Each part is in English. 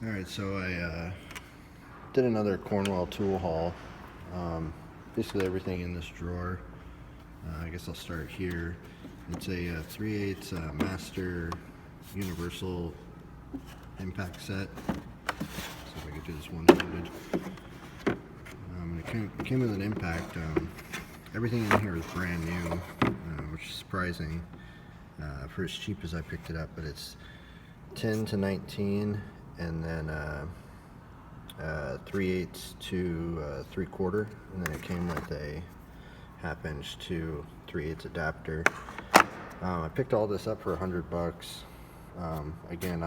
Alright, so I did another Cornwell tool haul. Basically everything in this drawer. I guess I'll start here. It's a 3/8 Master Universal Impact set. See if I can do this one-handed. It came with an impact. Everything in here is brand new, which is surprising for as cheap as I picked it up, but it's 10 to 19 and then 3/8 to 3/4, and then it came with a 1/2 inch to 3/8 adapter. I picked all this up for $100. Again,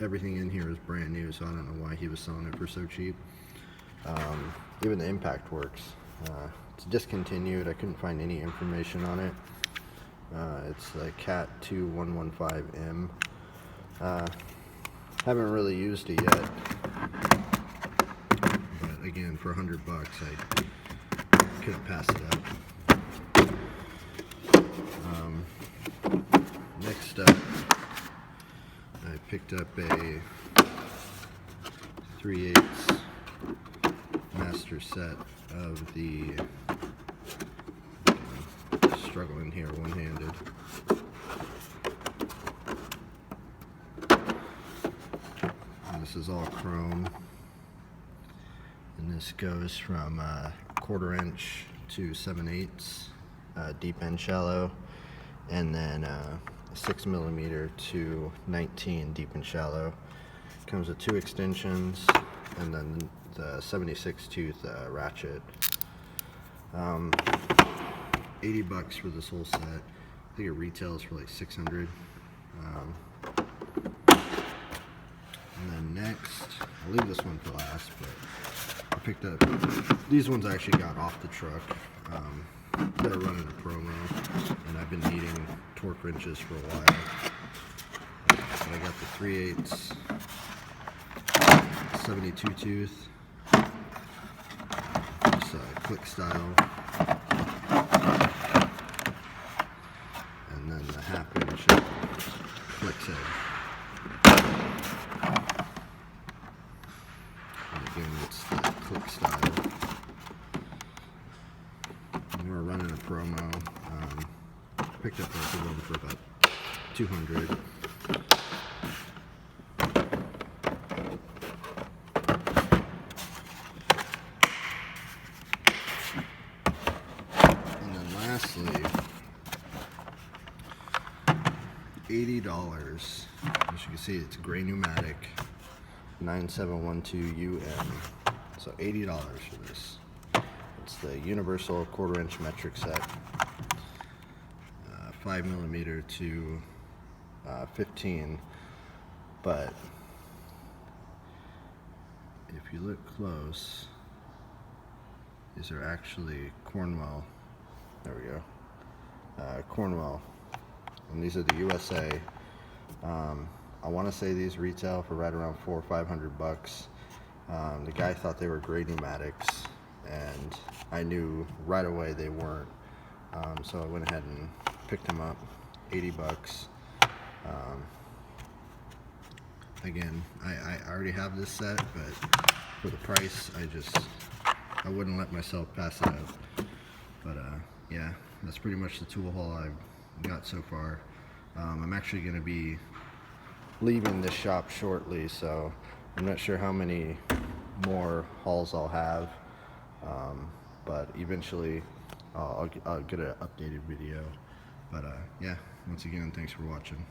everything in here is brand new, so I don't know why he was selling it for so cheap. Even the impact works. It's discontinued. I couldn't find any information on it. It's a Cat 2115M. Haven't really used it yet, but again, for $100 I couldn't pass it up. Next up, I picked up a 3/8 master set of the struggling here one-handed. This is all chrome, and this goes from 1/4 inch to 7/8 deep and shallow, and then 6mm to 19 deep and shallow. Comes with 2 extensions and then the 76 tooth ratchet. $80 for this whole set. I think it retails for like $600. And then next, I'll leave this one for last, but I picked up these ones. I actually got off the truck. They're running a promo, and I've been needing torque wrenches for a while. So I got the 3/8 72 tooth, just click style, and then the 1/2 inch flex head. And again, it's the click style. And we're running a promo. Picked up both of them for about $200. And then lastly, $80. As you can see, it's gray pneumatic, 9712UM. So $80 for this. It's the Universal 1/4 inch metric set, 5mm to 15. But if you look close, these are actually Cornwell. There we go. Cornwell, and these are the USA. I want to say these retail for right around $400 or $500. The guy thought they were gray pneumatics, and I knew right away they weren't. So I went ahead and picked them up, $80. Again, I already have this set, but for the price, I wouldn't let myself pass it up. But yeah, that's pretty much the tool haul I've got so far. I'm actually going to be leaving this shop shortly, so I'm not sure how many more hauls I'll have, but eventually I'll get an updated video. But yeah, once again, thanks for watching.